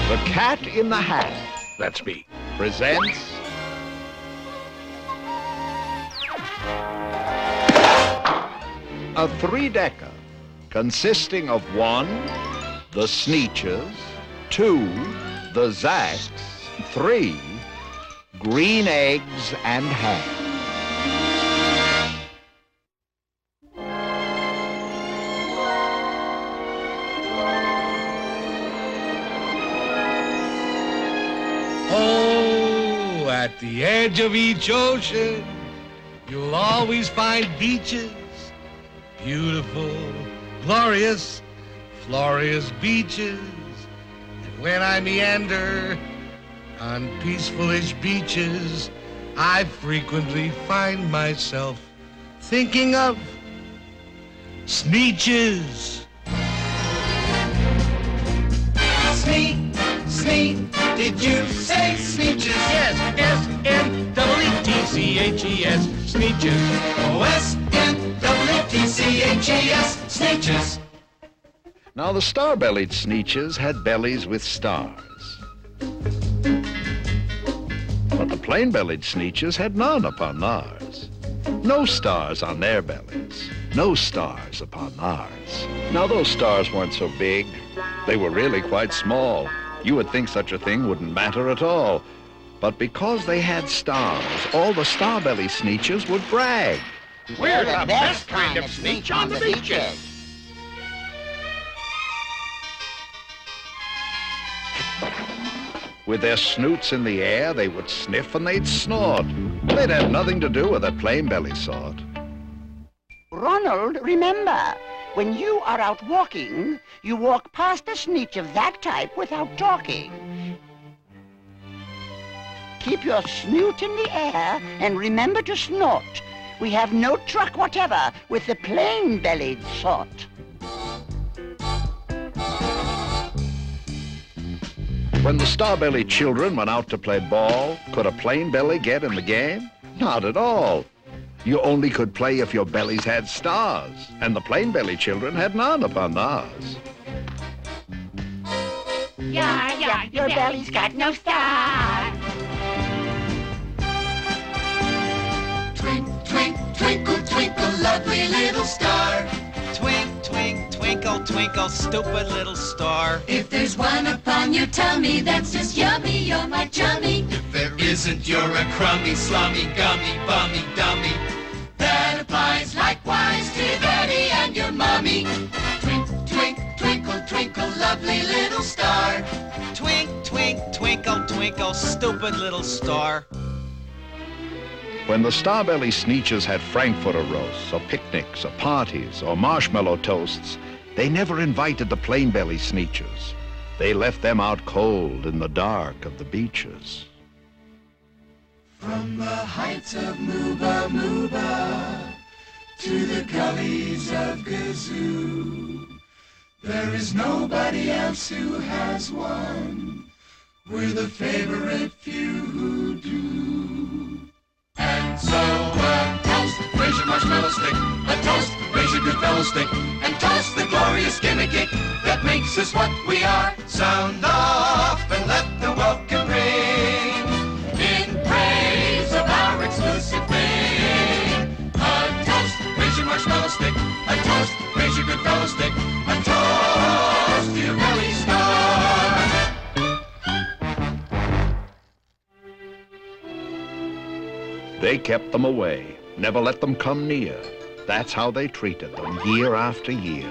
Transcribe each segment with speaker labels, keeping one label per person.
Speaker 1: The Cat in the Hat, that's me, presents... a three-decker consisting of 1, the Sneetches, 2, the Zacks, 3, green eggs and ham.
Speaker 2: Oh, at the edge of each ocean, you'll always find beaches. Beautiful, glorious, glorious beaches. And when I meander on peaceful-ish beaches, I frequently find myself thinking of Sneetches.
Speaker 3: Sneet, did you say Sneetches?
Speaker 2: Yes, S-N-E-E-T-C-H-E-S, Sneetches.
Speaker 3: Oh, S-N-E-E-T-C-H-E-S, Sneetches.
Speaker 1: Now, the star-bellied Sneetches had bellies with stars. But the plain-bellied Sneetches had none upon theirs. No stars on their bellies. No stars upon theirs. Now, those stars weren't so big. They were really quite small. You would think such a thing wouldn't matter at all. But because they had stars, all the star-belly Sneetches would brag.
Speaker 4: We're the best kind of Sneetch on the beaches.
Speaker 1: With their snoots in the air, they would sniff and they'd snort. They'd have nothing to do with the plain-belly sort.
Speaker 4: Ronald, remember, when you are out walking, you walk past a Sneetch of that type without talking. Keep your snoot in the air and remember to snort. We have no truck whatever with the plain-bellied sort.
Speaker 1: When the star-bellied children went out to play ball, could a plain belly get in the game? Not at all. You only could play if your bellies had stars, and the plain-belly children had none upon theirs.
Speaker 5: Yeah, your belly's got no star.
Speaker 3: Twinkle, twinkle, lovely little star.
Speaker 6: Twinkle, twinkle, stupid little star.
Speaker 7: If there's one upon your tummy, that's just yummy, you're my chummy.
Speaker 3: If there isn't, you're a crummy, slummy, gummy, bummy, dummy. That applies likewise to Daddy and your mommy. Twinkle, twinkle, lovely little star.
Speaker 6: Twinkle, twinkle, stupid little star.
Speaker 1: When the star-belly Sneetches had Frankfurter roasts, or picnics, or parties, or marshmallow toasts, they never invited the plain-belly Sneetches. They left them out cold in the dark of the beaches.
Speaker 3: From the heights of Mooba to the gullies of Gazoo, there is nobody else who has one. We're the favorite few who do. And so a toast, raise your marshmallow stick. A toast, raise your good fellow stick. And toast the glorious gimmick that makes us what we are. Sound off and let the welcome ring in praise of our exclusive thing. A toast, raise your marshmallow stick. A toast, raise your good fellow stick. A toast to your belly star.
Speaker 1: They kept them away, never let them come near. That's how they treated them year after year.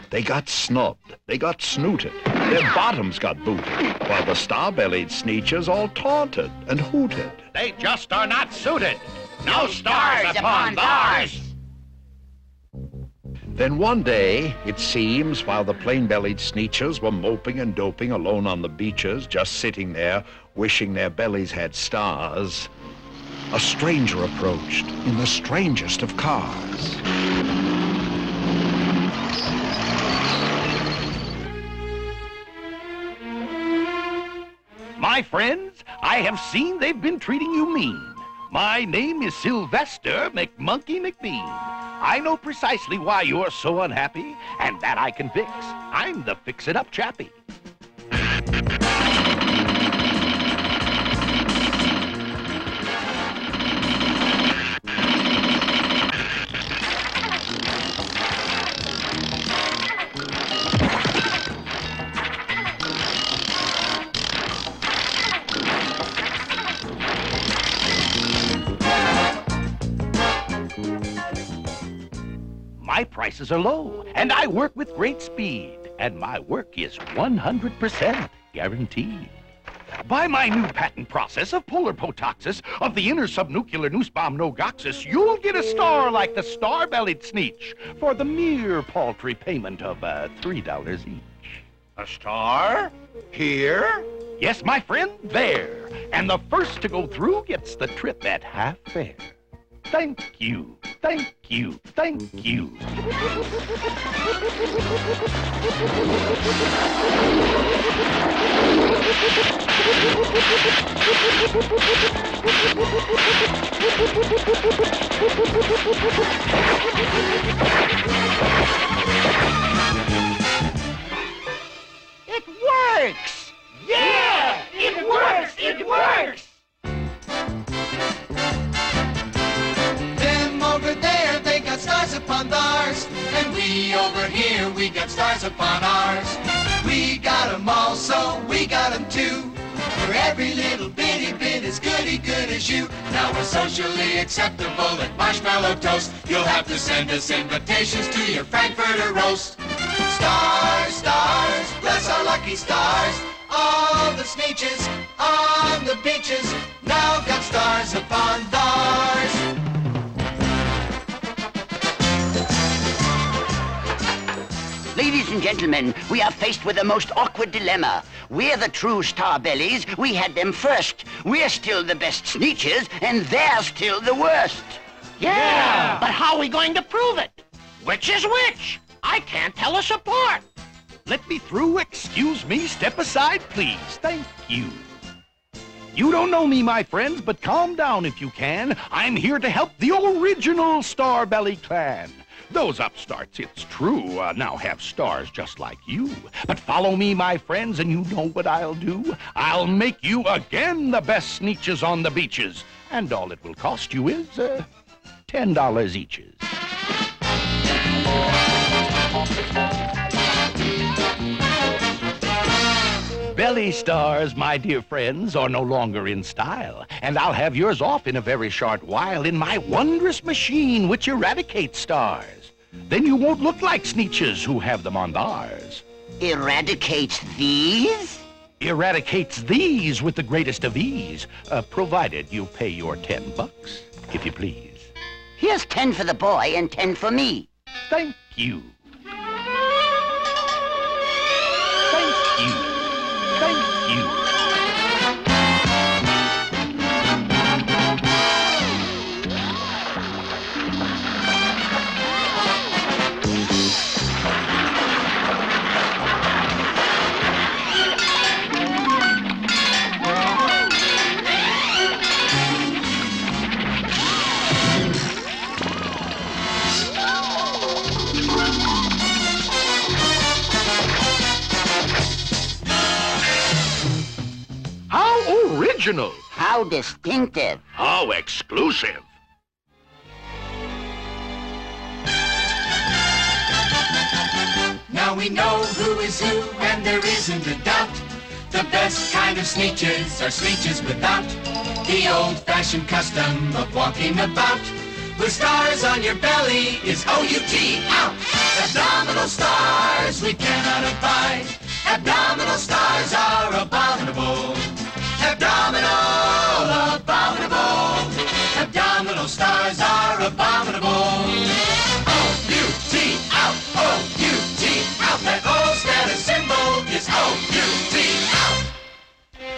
Speaker 1: They got snubbed, they got snooted, their bottoms got booted, while the star-bellied Sneetches all taunted and hooted.
Speaker 4: They just are not suited. No stars upon theirs.
Speaker 1: Then one day, it seems, while the plain-bellied Sneetches were moping and doping alone on the beaches, just sitting there, wishing their bellies had stars, a stranger approached in the strangest of cars.
Speaker 8: My friends, I have seen they've been treating you mean. My name is Sylvester McMonkey McBean. I know precisely why you're so unhappy, and that I can fix. I'm the fix-it-up chappie. My prices are low, and I work with great speed, and my work is 100% guaranteed. By my new patent process of polar potoxis of the inner subnuclear noosebomb nogoxis, you'll get a star like the star-bellied Sneetch for the mere paltry payment of $3 each.
Speaker 2: A star? Here?
Speaker 8: Yes, my friend, there. And the first to go through gets the trip at half fare. Thank you, thank you, thank you.
Speaker 4: It works!
Speaker 5: Yeah! It works! It works!
Speaker 3: Them over there, they got stars upon theirs, and we over here, we got stars upon ours. We got 'em all, so we got 'em too. For every little bitty bit as goody good as you. Now we're socially acceptable at Marshmallow Toast. You'll have to send us invitations to your Frankfurter roast. Stars, stars, bless our lucky stars. All the Sneetches on the beaches now got stars upon theirs.
Speaker 4: Ladies and gentlemen, we are faced with a most awkward dilemma. We're the true star-bellies. We had them first. We're still the best Sneetches, and they're still the worst.
Speaker 5: Yeah! But how are we going to prove it? Which is which? I can't tell us apart.
Speaker 8: Let me through. Excuse me. Step aside, please. Thank you. You don't know me, my friends, but calm down if you can. I'm here to help the original Star-Belly clan. Those upstarts, it's true, now have stars just like you. But follow me, my friends, and you know what I'll do? I'll make you again the best Sneetches on the beaches. And all it will cost you is, $10 each. Belly stars, my dear friends, are no longer in style, and I'll have yours off in a very short while in my wondrous machine which eradicates stars. Then you won't look like Sneetches who have them on theirs.
Speaker 4: Eradicates these?
Speaker 8: Eradicates these with the greatest of ease, provided you pay your $10, if you please.
Speaker 4: Here's 10 for the boy and 10 for me.
Speaker 8: Thank you. Thank you. Thank you. How original!
Speaker 4: How distinctive.
Speaker 8: How exclusive!
Speaker 3: Now we know who is who, and there isn't a doubt. The best kind of Sneetches are Sneetches without the old-fashioned custom of walking about. With stars on your belly is O-U-T, out. Abdominal stars we cannot abide. Abdominal stars are abominable. Abdominal, abominable. Abdominal stars are abominable. O-U-T, out. O-U-T, out. That old status symbol is O-U-T, out.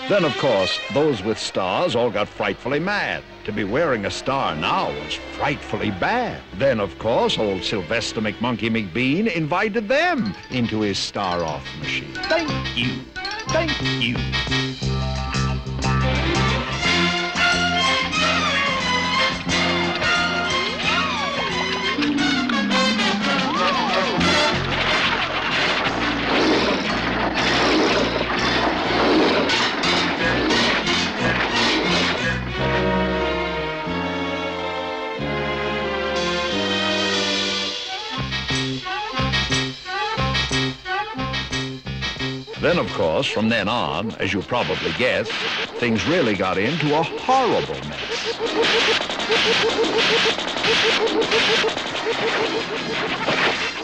Speaker 1: Then, of course, those with stars all got frightfully mad. To be wearing a star now was frightfully bad. Then, of course, old Sylvester McMonkey McBean invited them into his star-off machine.
Speaker 8: Thank you. Thank you.
Speaker 1: Then, of course, from then on, as you probably guessed, things really got into a horrible mess.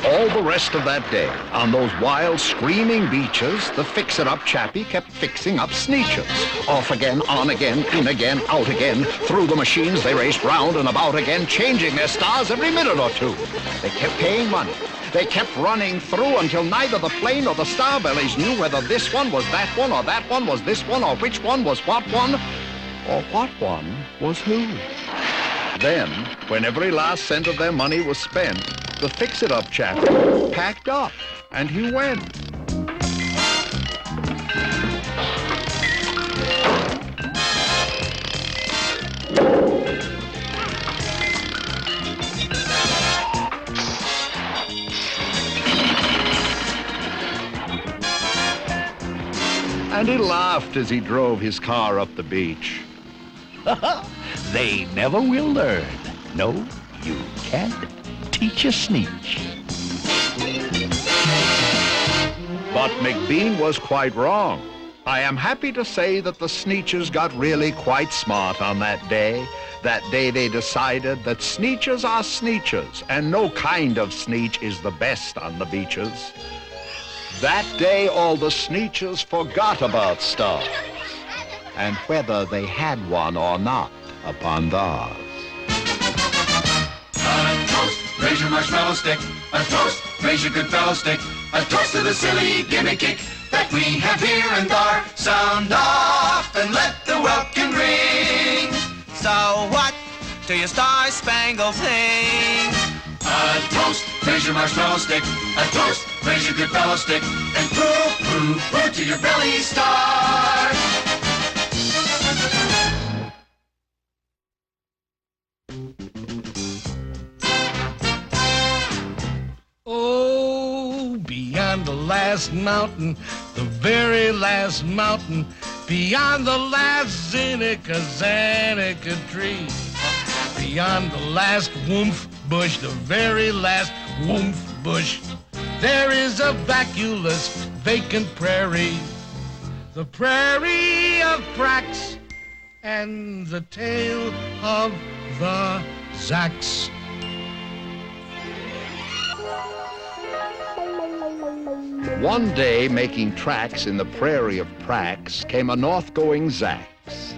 Speaker 1: All the rest of that day, on those wild, screaming beaches, the fix-it-up chappie kept fixing up Sneetches. Off again, on again, in again, out again. Through the machines, they raced round and about again, changing their stars every minute or two. They kept paying money. They kept running through until neither the plane or the Starbellies knew whether this one was that one, or that one was this one, or which one was what one, or what one was who. Then, when every last cent of their money was spent, the fix-it-up chap packed up, and he went. And he laughed as he drove his car up the beach.
Speaker 8: They never will learn. No, you can't teach a Sneetch.
Speaker 1: But McBean was quite wrong. I am happy to say that the Sneetches got really quite smart on that day. That day they decided that Sneetches are Sneetches, and no kind of Sneetch is the best on the beaches. That day all the Sneetches forgot about stars, and whether they had one or not upon theirs.
Speaker 3: A toast, raise your marshmallow stick. A toast, raise your good fellow stick. A toast to the silly gimmick that we have here and there. Sound off and let the welkin ring.
Speaker 6: So what do your star-spangled sing?
Speaker 3: A toast, raise your marshmallow stick. A toast, raise your good fellow stick. And poo, poo, poo to your belly star.
Speaker 9: Oh, beyond the last mountain, the very last mountain, beyond the last Zanica tree, beyond the last woomph bush, the very last woomph bush, there is a vacuous, vacant prairie, the prairie of Prax, and the tale of the Zacks.
Speaker 1: One day, making tracks in the prairie of Prax, came a north-going Zacks,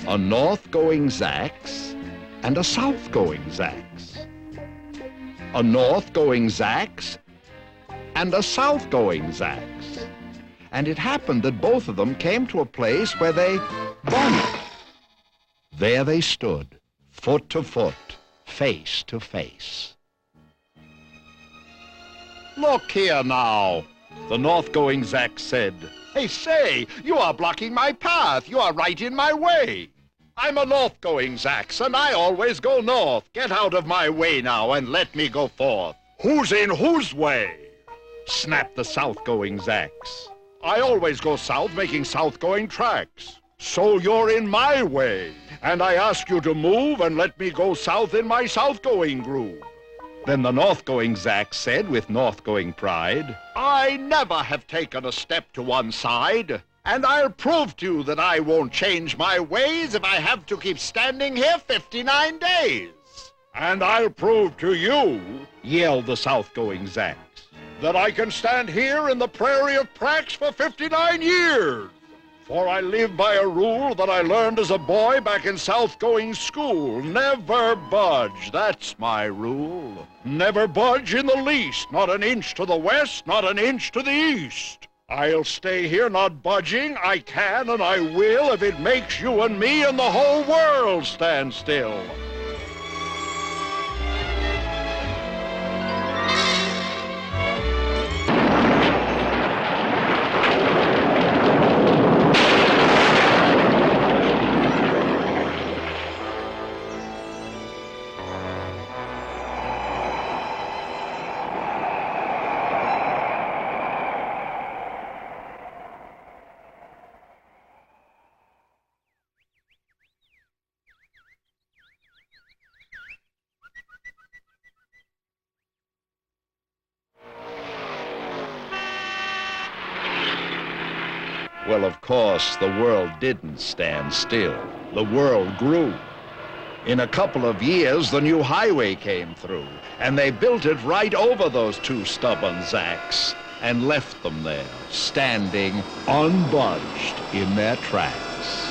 Speaker 1: a north-going Zacks, and a south-going Zacks, a north-going Zacks, and a south-going Zacks. And it happened that both of them came to a place where they bumped. There they stood, foot to foot, face to face. "Look here now," the north-going Zack said. "Hey, say, you are blocking my path. You are right in my way. I'm a north-going Zacks, and I always go north. Get out of my way now and let me go forth." "Who's in whose way?" snapped the south-going Zacks. "I always go south, making south-going tracks. So you're in my way, and I ask you to move and let me go south in my south-going groove." Then the north-going Zack said with north-going pride, "I never have taken a step to one side, and I'll prove to you that I won't change my ways if I have to keep standing here 59 days. "And I'll prove to you," yelled the south-going Zacks, "that I can stand here in the prairie of Prax for 59 years. For I live by a rule that I learned as a boy back in south-going school. Never budge, that's my rule. Never budge in the least, not an inch to the west, not an inch to the east. I'll stay here not budging, I can and I will, if it makes you and me and the whole world stand still." Well, of course, the world didn't stand still. The world grew. In a couple of years, the new highway came through, and they built it right over those two stubborn Zacks and left them there, standing unbudged in their tracks.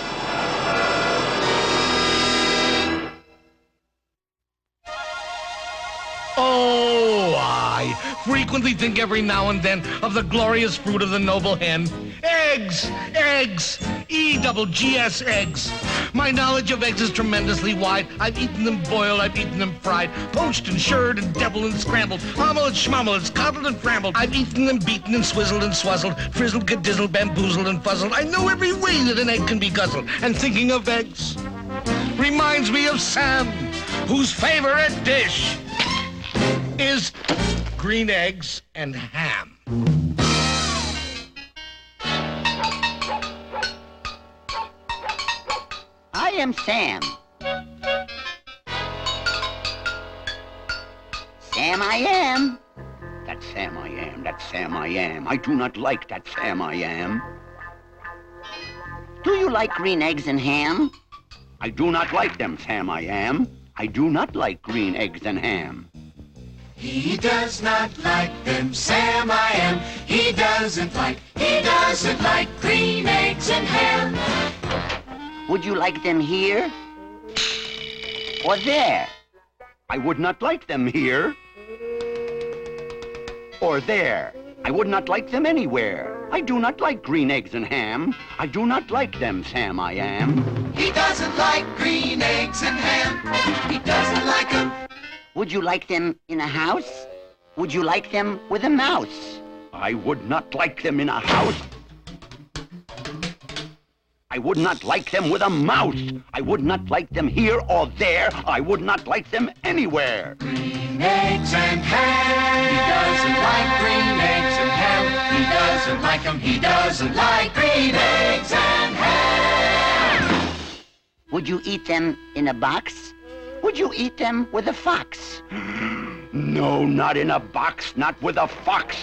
Speaker 9: Oh, I frequently think every now and then of the glorious fruit of the noble hen. Eggs! Eggs! E-double-G-S eggs. My knowledge of eggs is tremendously wide. I've eaten them boiled, I've eaten them fried, poached and shirred and deviled and scrambled, omelets, schmommelets, coddled and frambled. I've eaten them beaten and swizzled and swazzled, frizzled, gedizzled, bamboozled and fuzzled. I know every way that an egg can be guzzled. And thinking of eggs reminds me of Sam, whose favorite dish is green eggs and ham.
Speaker 4: I am Sam. Sam I am. That Sam I am, that Sam I am. I do not like that Sam I am. Do you like green eggs and ham? I do not like them, Sam I am. I do not like green eggs and ham.
Speaker 3: He does not like them, Sam I am. He doesn't like green eggs and ham.
Speaker 4: Would you like them here or there? I would not like them here or there. I would not like them anywhere. I do not like green eggs and ham. I do not like them, Sam I am.
Speaker 3: He doesn't like green eggs and ham. He doesn't like them.
Speaker 4: Would you like them in a house? Would you like them with a mouse? I would not like them in a house. I would not like them with a mouse. I would not like them here or there. I would not like them anywhere.
Speaker 3: Green eggs and ham. He doesn't like green eggs and ham. He doesn't like them. He doesn't like green eggs and ham.
Speaker 4: Would you eat them in a box? Would you eat them with a fox?
Speaker 5: No, not in a box, not with a fox.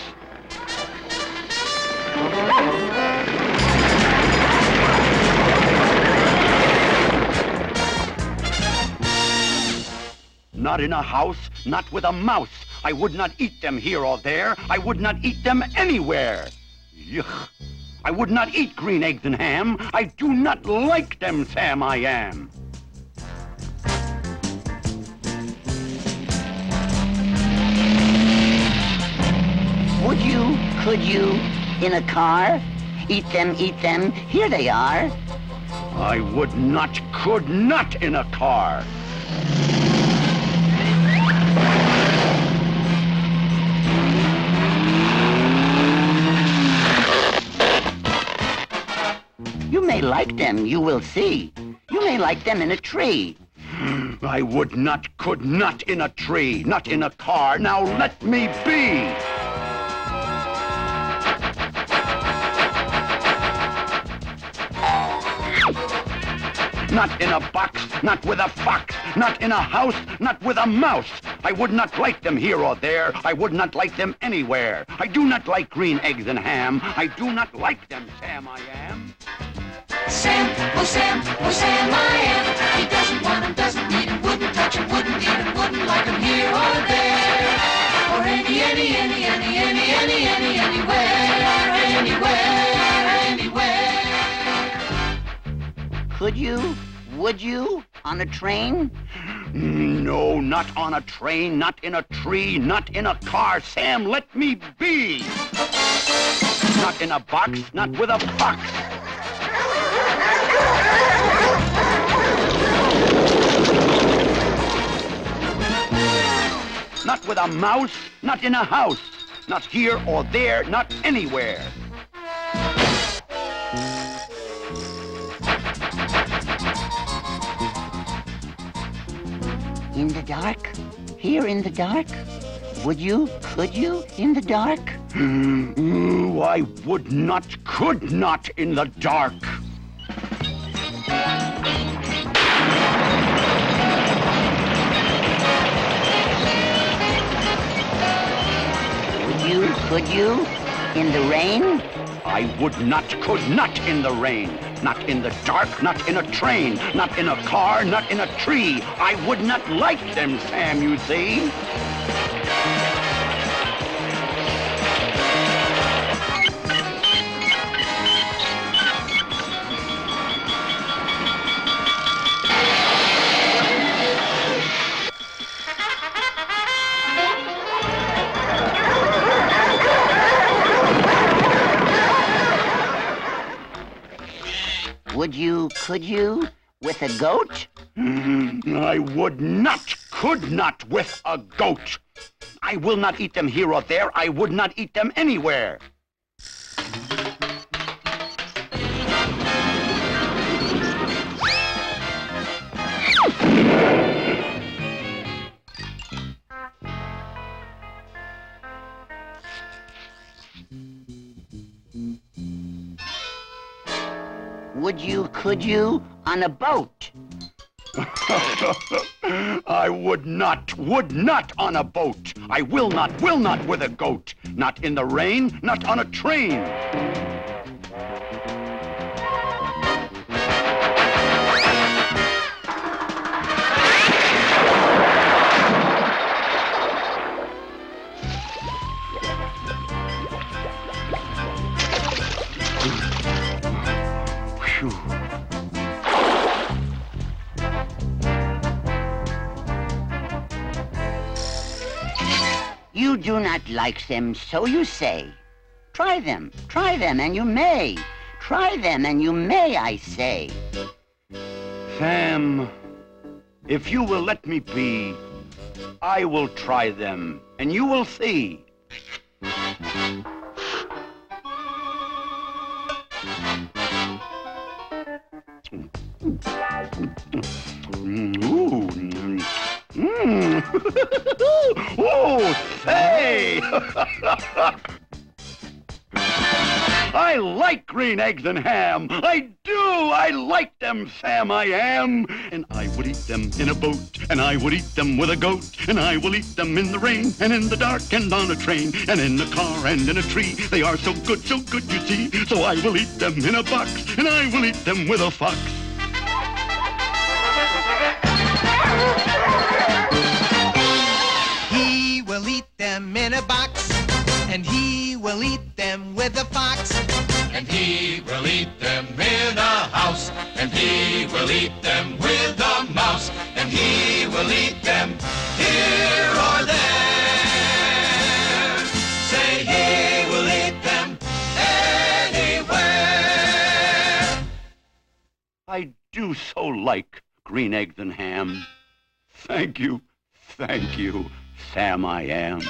Speaker 5: Not in a house, not with a mouse. I would not eat them here or there. I would not eat them anywhere. Yuck. I would not eat green eggs and ham. I do not like them, Sam I am.
Speaker 4: Would you, could you, in a car? Eat them, here they are.
Speaker 5: I would not, could not in a car.
Speaker 4: You may like them, you will see. You may like them in a tree.
Speaker 5: I would not, could not in a tree, not in a car. Now let me be. Not in a box, not with a fox, not in a house, not with a mouse. I would not like them here or there. I would not like them anywhere. I do not like green eggs and ham. I do not like them, Sam I am.
Speaker 3: Sam, oh Sam, I am. He doesn't want him, doesn't need him, wouldn't touch him, wouldn't eat him, wouldn't like him here or there. Or anywhere.
Speaker 4: Could you, would you, on a train?
Speaker 5: No, not on a train, not in a tree, not in a car. Sam, let me be. Not in a box, not with a fox. Not with a mouse, not in a house. Not here or there, not anywhere.
Speaker 4: In the dark? Here in the dark? Would you, could you, in the dark?
Speaker 5: I would not, could not in the dark.
Speaker 4: Would you, could you, In the rain?
Speaker 5: I would not, could not in the rain. Not in the dark, not in a train. Not in a car, not in a tree. I would not like them, Sam, you see.
Speaker 4: Could you, with a goat?
Speaker 5: I would not, could not with a goat. I will not eat them here or there. I would not eat them anywhere.
Speaker 4: Could you, on a boat?
Speaker 5: I would not on a boat. I will not with a goat. Not in the rain, not on a train.
Speaker 4: You do not like them, so you say. Try them, and you may. Try them, and you may, I say.
Speaker 5: Sam, if you will let me be, I will try them, and you will see. Ooh. Oh, say! I like green eggs and ham. I do. I like them, Sam, I am. And I would eat them in a boat, and I would eat them with a goat, and I will eat them in the rain, and in the dark, and on a train, and in the car, and in a tree. They are so good, you see. So I will eat them in a box, and I will eat them with a fox.
Speaker 6: He will eat them in a box, and he will eat them with a fox.
Speaker 3: And he will eat them in a house, and he will eat them with a mouse, and he will eat them here or there. Say he will eat them anywhere.
Speaker 5: I do so like green eggs and ham. Thank you, Sam, I am.